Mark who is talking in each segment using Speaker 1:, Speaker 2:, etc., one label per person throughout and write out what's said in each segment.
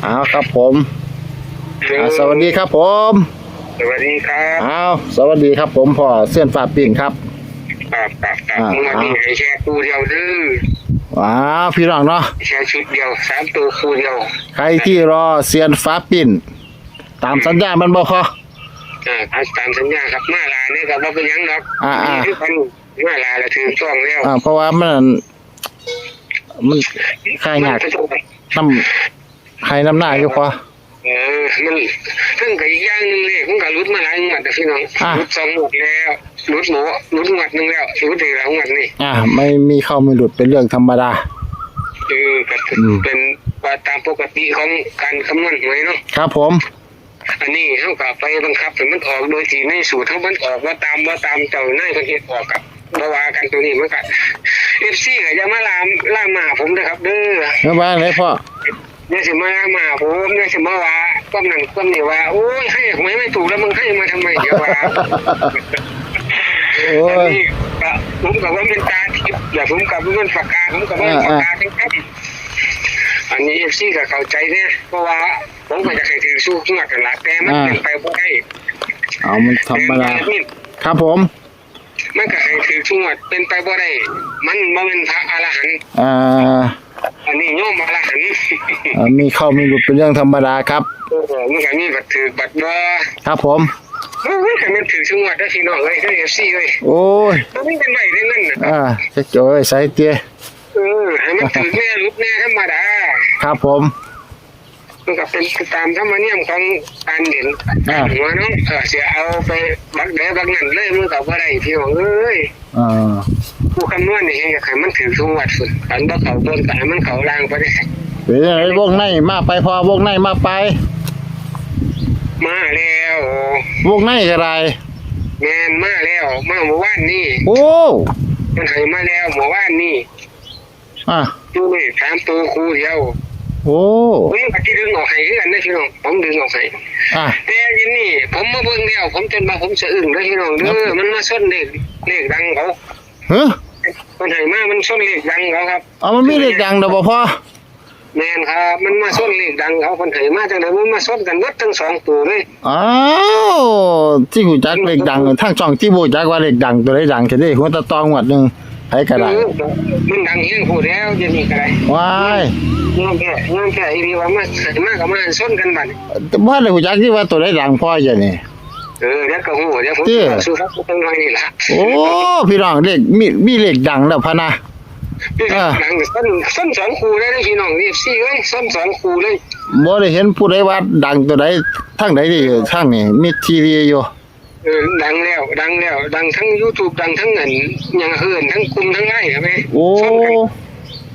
Speaker 1: เอาครับผมสวัสดีครับผม
Speaker 2: สวัสดีครับ
Speaker 1: สวัสดีครับผมพ่อเส้นฟ้าปิ่งครับ
Speaker 2: มึงมาดีให้แชร์คู่เดียวดื้อ
Speaker 1: พี่น้องเนาะ
Speaker 2: แชร์ชุดเดียว3ตัวคู่เดียว
Speaker 1: ใครที่รอเซียนฟ้าปิ่นตามสัญญามันบ่พอ
Speaker 2: ตามสัญญาครับมาลาเนี่ยก็บ่เป็นหยังดอกที่พันมาลาแล้วถือต้องแล้ว
Speaker 1: เพราะว่ามันค่ายากน้ำให้น้ำหน้าอยู่พอ
Speaker 2: มันซึ่งก็อีกอย่างนึงเลยผมก็รุดมาหลายงวดแต่พี่น้องรุด2งวดแล้วรุดงวดนึงแล้วรุดอีกแล้วงวดนี้
Speaker 1: ไม่มีเข้าไม่หลุดเป็นเรื่องธรรมดา
Speaker 2: ก็เป็นตามปกติของการคำนวณหวยเนาะ
Speaker 1: ครับผม
Speaker 2: อันนี้เฮาก็ไปบังคับให้มันออกโดยที่ในสูตรเฮามันออกว่าตามเจ้านายเพิ่นเฮ็ดออกกับบ่ว่ากันตัวนี้มันก็ FC ก็จะมาล่ามาผมเด้อครับเด้อ
Speaker 1: ว่าไงพ่อ
Speaker 2: เนี่ยสิมามาผมเนี่ยสิมาว่าก้มนั่นก้มนี่ว่าโอ้ยให้หวยไม่ถูกแล้วมึงให้มาทำไมเดี๋ยวว่าอันนี้ผมกับว่าเป็นตาทิพย์แต่ผมกับว่าปากกาผมกับว่าปากกาทั้งนั้นอันนี้เอฟซีก็เข้าใจเนี่ยเพราะว่าผมก็จะเคยถือสู้ขึ้นมากันละแต่มันเป็นไปบ่ได้
Speaker 1: มันธรรมดาครับผม
Speaker 2: มันก็ให้ถือสู้เป็นไปบ่ได้มันบ่เป็นพระอรหันต์อันนี้โยมอรหันต์
Speaker 1: มีเข้ามีหลุดเป็นเรื่องธรรมดาครับ
Speaker 2: มันก็มีบัตรถือบัตรบ่
Speaker 1: ครับผม
Speaker 2: มันถือสู้ได้พี่น้องเลยได้เอฟซีเลย
Speaker 1: โอ้ย
Speaker 2: มันไม่เป็นไรได้เงิน
Speaker 1: จะโจ้ยใส่เตี้ย
Speaker 2: ให้มันถือแน่ลุกแน่ธรรมดา
Speaker 1: ครับผม
Speaker 2: มันก็เป็นตามธรรมเนียมของการเด่นหัวน้องเสียเอาไปบักเดบักนั่นเลยมันก็บ่ได้พี่น้องเอ้ยผู้คำนวณนี่อยากให้มันถือทุกวัดสุดอันบ่เขาบนแต่มันเขาล่างไปได้
Speaker 1: เป็นไงวงในมาไปพอวงในมาไป
Speaker 2: มาแล้ว
Speaker 1: วงในอะไร
Speaker 2: แม่นมาแล้วมาเมื่อวานนี่
Speaker 1: โอ้
Speaker 2: มันให้มาแล้วเมื่อวานนี่ดูนี่3ตัวคู่เดียว
Speaker 1: โอ้
Speaker 2: ผมก็ที่ดึงออกให้คือกันนะพี่น้องผมดึงออกให้แต่ยินนี่ผมมาเบิ่งแล้วผมจนมาผมสะอึ้งเลยพี่น้องเด้อมันมาส้นเลขดังเขาคนให้มามันส้นเลขดังเขาครับ
Speaker 1: มันมีเลขดังเด้อบ่พ่อ
Speaker 2: แม่นครับมันมาส้นเลขดังเขาคนให้มาจังได๋มันมาส้นกันหมดทั้ง2ตัวเลย
Speaker 1: ที่ฮู้จักเลขดังทั้งช่องที่บ่จักว่าเลขดังตัวใดดังแค่นี้หัวตะตองงวดนึงไผก็ได้
Speaker 2: มันดังเฮียงพูดแล้วจะมีอะไร
Speaker 1: ว้าย
Speaker 2: งานแค่อีว่ามากับมาส้นกันบัด
Speaker 1: บ่ได้ฮู้จักที่ว่าตัวใดดังพ่อจังนี่
Speaker 2: เดี๋ยวก็ฮู้เดี๋ยวผมสู้ครับตรงนี้ล่ะ
Speaker 1: โอ้พี่น้องเลขมีเลขดังแล้วพะนะ
Speaker 2: ดังส้น2คู่ได้พี่น้องนี่4เอ้ยส้น2คู่เลย
Speaker 1: บ่ได้เห็นผู้ใดว่าดังตัวใดทางใดนี่ทางนี่มีทีวีอยู่
Speaker 2: ดังแล้วดังทั้ง YouTube ดังทั้งอันอย่างอื่นทั้งกลุ่มทั้งไลน์ครับ
Speaker 1: โอ้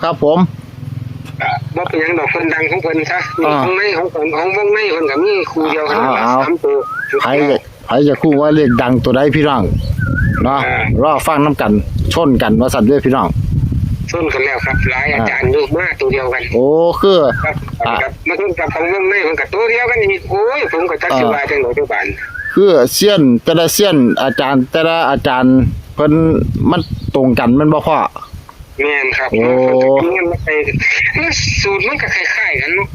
Speaker 1: ครับผม
Speaker 2: บ่เป็นหยังดอกเพิ่นดังของเพิ่นซะของในของวงในเพิ่นก็มีคู่เดียวกัน3ตัว
Speaker 1: ใครจะคู่ว่าเลขดังตัวใดพี่น้องเนาะรอฟังน้ำกันชนกันว่าสั่นด้วยพี่น้อง
Speaker 2: ชนกันแล้วครับหลายอาจารย์อยู่มาตัวเดียวกัน
Speaker 1: โอ้คือ
Speaker 2: มาชนกับของวงในเพิ่นก็ตัวเดียวกันอีกโอ้ยผมก็จักสิว่าจังได๋ทุกบ้าน
Speaker 1: คือเซียนแต่ละเซียนอาจารย์แต่ละอาจารย์เพิ่นมันตรงกันมันบ่พอ
Speaker 2: แม่นครับโอ้สูตรมันก็คล้ายๆกันเนาะ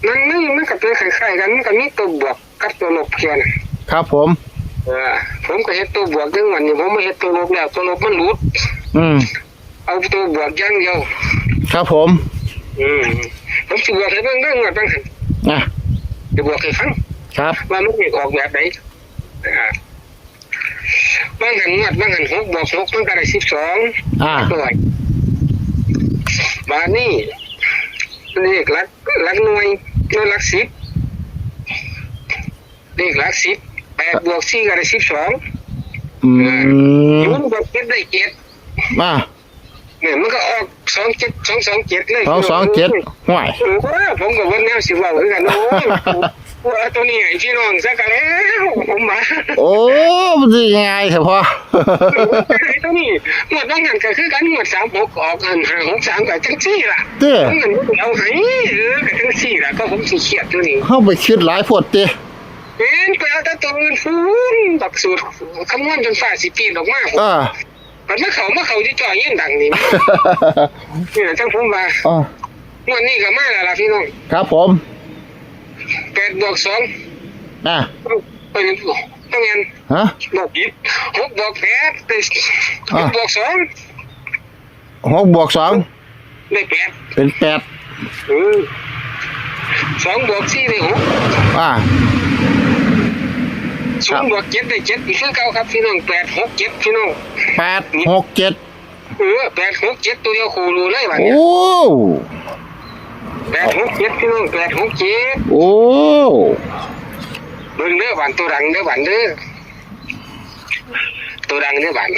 Speaker 2: มันก็เป็นคล้ายๆกันมันก็มีตัวบวกกับตัวลบแค่นั้น
Speaker 1: ครับผม
Speaker 2: ผมก็เฮ็ดตัวบวกจังวันนี้ผมไม่เฮ็ดตัวลบแล้วตัวลบมันหลุดเอาตัวบวกอย่างเดียว
Speaker 1: ครับผม
Speaker 2: ผมสิบวกให้เบิ่งบ้างหั่นจะบวกให้ฟัง
Speaker 1: ครับ
Speaker 2: ว่ามันออกแบบไหนบางหัน6บวก6มันก็ได้12บาทนี้เลขหลักหน่วยหลัก10เลขหลัก10 8บวก4ก็ได้120บวก7ได้7เนี่ยมันก็ออก227เลย
Speaker 1: 227ห่วย
Speaker 2: ผมก็ว่าแนวสิเว้าคือกันโอ้ยว่าตัวนี้ไอ้พี่น้องซะกันแล้วผมมา
Speaker 1: โอ้มันสิง่ายเถอะพ่อ
Speaker 2: ไอ้ตัวนี้หมดว่างั้นก็คือกันหมด36ออกอัน563ก็จังซี่ล่ะมันเอาให้ก็จังซี่ล่ะก็ผมสิเครียดตัวนี้
Speaker 1: เฮาไปคิดหลายโพดติ
Speaker 2: ไปเอาแต่ตัวอื่นฟูนบักสูตรคำนวณจนฟ้าสิปีนออกมามันมาเขาจะจ่อยยิ่งดังนี่นี่จังผมว่า งวดนี้ก็มาแล้วล่ะพี่น้อง
Speaker 1: ครับผม
Speaker 2: 8 บวก 2
Speaker 1: อ่ะ
Speaker 2: เป็นต้องเงิน
Speaker 1: ฮะ
Speaker 2: บอกยิบ6 บวก 8เป็น6 บวก 2
Speaker 1: 6 บวก
Speaker 2: ได้ 8
Speaker 1: 2เป็น8
Speaker 2: 2 บวก 4 ได้ 6
Speaker 1: อ่ะ
Speaker 2: 0 บวก 7 ได้ 7อีกคือเก่าครับพี่น้อง 8 6 7พี่น้อง
Speaker 1: 8 6 7
Speaker 2: 8 6 7ตัวเดียวคูรูเลยบัด
Speaker 1: โอ้
Speaker 2: นี้8 6 7พี่น้อง8 6 7
Speaker 1: โอ้
Speaker 2: เบิ่งเด้อบันตัวดังเด้อบันเด้อตัวดังเด้อบัน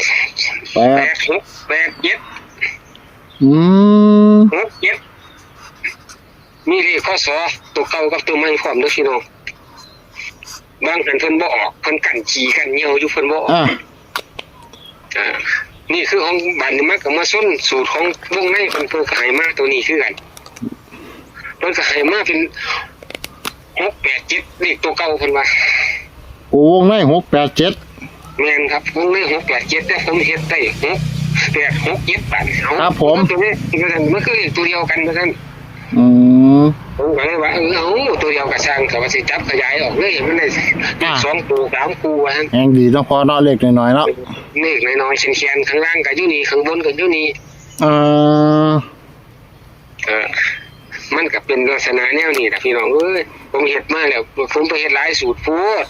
Speaker 1: 8
Speaker 2: 8 6 8 7
Speaker 1: อืม
Speaker 2: 6 7มีเลขข้อสอตัวเก่ากับตัวใหม่พร้อมเด้อพี่น้องบางหันเพิ่นบ่ออกเพิ่นกันขี่กันเหี่ยวอยู่เพิ่นบ่ออก
Speaker 1: อ่ะ
Speaker 2: นี่คือของบันนี่มันก็มาส้นสูตรของวงในเพิ่นก็ให้มาตัวนี้คือกันเพิ่นก็ให้มาเป็น6 8 7เลขตัวเก่าเพิ่นว่า
Speaker 1: โอ้วงใน6 8 7
Speaker 2: แม่นครับวงใน6 8 7แต่ผมเฮ็ดได้6 8 6 7บาทตัวนี้มันคือเลขตัวเดียวกันว่าซั่น
Speaker 1: อืม
Speaker 2: ผมก็เลยว่าเอาตัวเดียวกับช่างแต่ว่าสิจับขยายออกเลยมันได้2 ตัว3 คู่ว่าซั่น
Speaker 1: แห่งดีเนาะพอเนาะเล็กน้อยๆเนาะ
Speaker 2: เลขน้อยๆเฉียนๆข้างล่างก็อยู่นี่ข้างบนก็อยู่นี่
Speaker 1: เออ
Speaker 2: มันก็เป็นลักษณะแนวนี้นะพี่น้องเอ้ยผมเฮ็ดมาแล้วผมไปเฮ็ดหลายสูตรพูด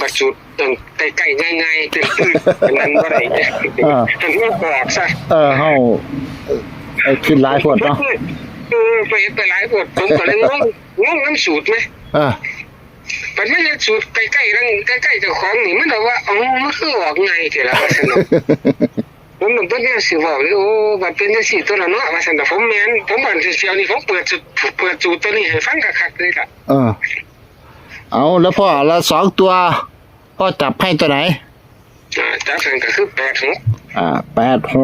Speaker 2: บัดสูตรใกล้ๆง่ายๆตื่นๆนั้นบ่ได้มันบ่บอกซะ
Speaker 1: เฮาไอ้ขึ้นหลายพวดเนาะ
Speaker 2: ไปเฮ็ดไปหลายพูดผมก็เลยงงน้ำสูตรมั้ย มันไม่ใช่สูตรใกล้ๆนั่งใกล้ๆเจ้าของนี่มันแบบว่ามันคือออกไงเถอะล่ะว่าซั่นเนาะผมนึกว่าเนี่ยสิบอกเลยโอ้บัดเป็นจังซี่ตัวละเนาะว่าซั่นน่ะผมแม่นผมว่าสิเสียวนี่ผมเปิดสูตรตัวนี้ให้ฟังคักๆเลยล่ะ
Speaker 1: เอาแล้วพ่อละ2 ตัวพ่อจับให้ตัวไหน
Speaker 2: จับกันก็คือ8 6
Speaker 1: 8 6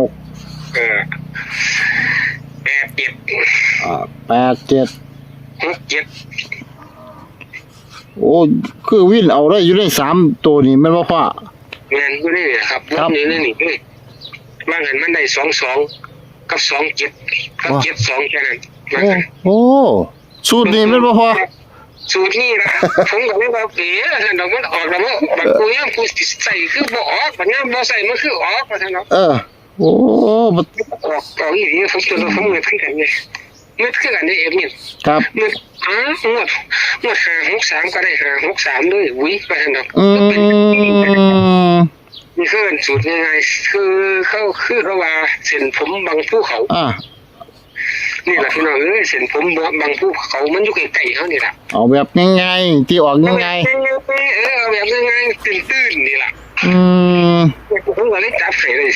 Speaker 2: 8 7
Speaker 1: 8 7
Speaker 2: 6 7
Speaker 1: โอ้คือวิ่นเอาได้อยู่ใน3ตัวนี่แม่นบ่พ่อ
Speaker 2: แม่นอยู่นี่แหละครับวนอยู่ในนี่เลยว่างั้นมันได้22กับ27กับ72แค่นั้น
Speaker 1: โอ้สูตรนี้แม่นบ่พ่อ
Speaker 2: สูตรนี้นะผมก็เลยว่าท่านดอกมันออกแล้วบัดกูยังกูใส่คือบ่ออกบัดนี้บ่ใส่มันคือออกว่าท่านเนาะ
Speaker 1: โอ้บ่
Speaker 2: ออกอีหลีผมจนผมเงินทั้งกันเลยเงินคือกันได้เอ็มนี่
Speaker 1: ครับ
Speaker 2: เงินงวด563ก็ได้563ด้วยอุ้ยว่าท่านดอกนี่คือสูตรง่ายๆคือเขาว่าเส้นผมบางภูเขานี่แหละพี่น้องเอ้ยเส้นผมบางภูเขามันอยู่ใกล้ๆเฮานี่ล่ะ
Speaker 1: เอาแบบง่ายๆที่ออกง่าย
Speaker 2: เอาแบบง่ายๆตื้นๆนี่ล่ะผมก็เลยจับใส่เลย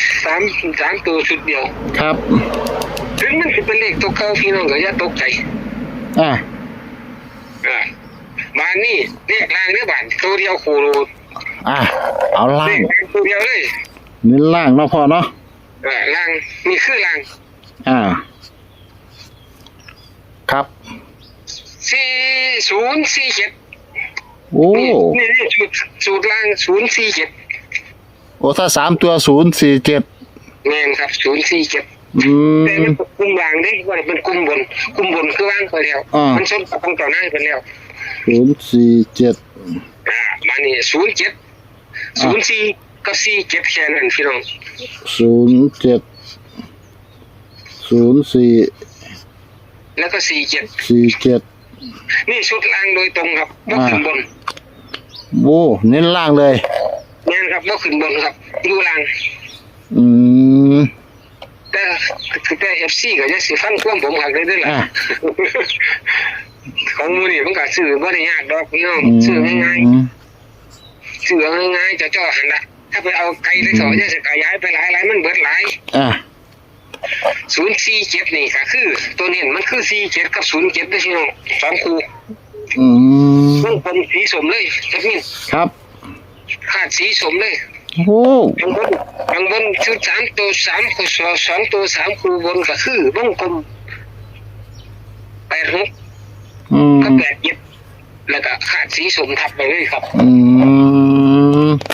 Speaker 2: 3ตัวชุดเดียว
Speaker 1: ครับ
Speaker 2: ถึงมันสิเป็นเลขตัวเก่าพี่น้องก็อย่าตกใจบ้านนี่เลขล่างเด้อบ้านตัวเดียวโคโล
Speaker 1: เอาล่าง
Speaker 2: ตัวเดียวเลย
Speaker 1: เน้นล่างเนาะพ่อเนาะ
Speaker 2: ล่างนี่คือล่าง
Speaker 1: ครับ
Speaker 2: 4047โอ้นี่สูตรล่าง047
Speaker 1: โอ้ถ้า3ตัว047
Speaker 2: แม่นครับ047แต่มันกลุ่มล่างเด้ว่าเป็นกลุ่มบนคือว่างไปแล้วมันชนกับของต่อหน้าไปแล้ว
Speaker 1: 047
Speaker 2: มานี่07 04ก็47แค่นั้นพี่น้อง
Speaker 1: 07 04
Speaker 2: แล้วก็47นี่ชุดล่างโดยตรงครับบ่ขึ้นบน
Speaker 1: โอ้เน้นล่างเลย
Speaker 2: แม่นครับบ่ขึ้นบนครับอยู่ล่างแต่ FC ก็จะสิฟังความผมคักได้ด้วยล่ะของมื้อนี้มันก็ซื้อบ่ได้ยากดอกพี่น้องซื้อง่ายๆจะจ่อหั่นล่ะถ้าไปเอาไกลได้สอจะสิขยายไปหลายมันเบิดหลาย047นี่ก็คือตัวนี้มันคือ47กับ07ด้วยพี่น้อง2คู่มันเป็นสีสมเลยจักนิด
Speaker 1: ครับ
Speaker 2: ขาดสีสมเลย
Speaker 1: โอ้
Speaker 2: บางบนคือ3ตัว3คู่2ตัว3คู่บนก็คือวงกลม8 6ก็8 7แล้วก็ขาดสีสมทับไปเลยครับ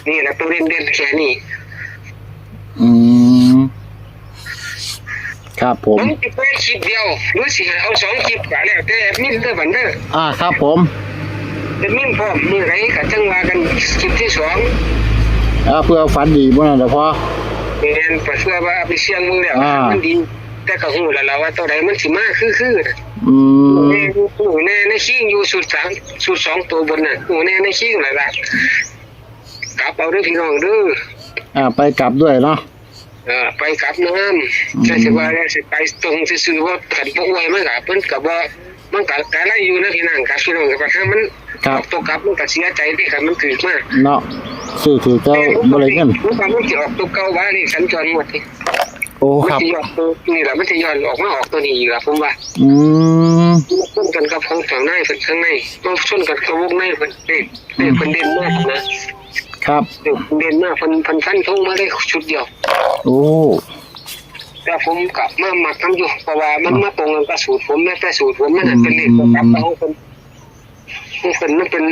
Speaker 2: นี่แหละตัวเด่นแค่นี้
Speaker 1: ค ครับผม
Speaker 2: ผมจะไปคลิปเดียวหรือสิเอา2คลิปก็แล้วแต่แอดมินเด้อบัดเด้อ
Speaker 1: ครับผม
Speaker 2: แอดมินพร้อมมื้อไหนก็จังว่ากันคลิปที่2
Speaker 1: เพื่อฝันดีบ่นั่นแหละพอ
Speaker 2: แม่นเพื่อว่าไปเสี่ยงมึงแล้วมันดีแต่ก็ฮู้แล้วล่ะว่าตัวใดมันสิมาคือ
Speaker 1: อืม
Speaker 2: แน่ในชิงอยู่สุด2ตัวบนน่ะแน่ในชิงนั่นล่ะกลับเอาเด้อพี่น้องเด้อ
Speaker 1: ไปกลับด้วยเนาะ
Speaker 2: ไปกลับน้ำจะสิว่าแล้วสิไปตรงซื่อๆว่าขันพวกไว้มันก็เพิ่นก็บ่มันก็กะไรอยู่นะพี่น้องกับพี่น้องก็ถ้ามันออกตัวกลับมันก็เสียใจที่คันมันถูกมาก
Speaker 1: เนาะซื้อถือเจ้าบ่ได้เงิน
Speaker 2: มันก็มันสิออกตัวเก่าว่านี่สัญจรหมดนี่
Speaker 1: โอ้ครับ
Speaker 2: มันสิออกตัวนี่ล่ะมันสิย้อนออกมาออกตัวนี้อีกล่ะผมว่า ชนกันกับของข้างในเพิ่นข้างในต้องชนกันกับวงในเพิ่นเพิ่นเด่นมากนะครับ เด่นมากเพิ่นฟันธงมาได้ชุดเดียว
Speaker 1: โอ้
Speaker 2: แต่ผมกลับมามักทำอยู่เพราะว่ามันมาตรงกันกับสูตรผมแม้แต่สูตรผมมันเป็นเลขตัวกลับเอาเพิ่นมันเป็น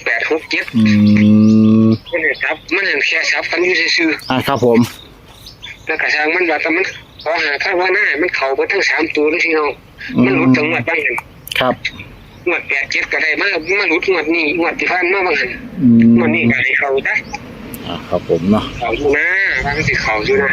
Speaker 2: 867มันครับมันแค่ซับกันอยู่ซื่อ
Speaker 1: ครับผม
Speaker 2: ๆแล้วก็ทางมันว่าแต่มันขอหาข้างว่าหน้ามันเข้าไปทั้ง3ตัวเลยพี่น้องมันหลุดจังหวัดบางแห่ง
Speaker 1: ครับ
Speaker 2: งวด87ก็ได้มาหลุดงวดนี้งวดที่ผ่านมาบางแห่งงวดนี้ก็ให้เข้าจ้ะ
Speaker 1: ครับผมเนาะ
Speaker 2: เขาอยู่นะบางสิเขาอยู่นะ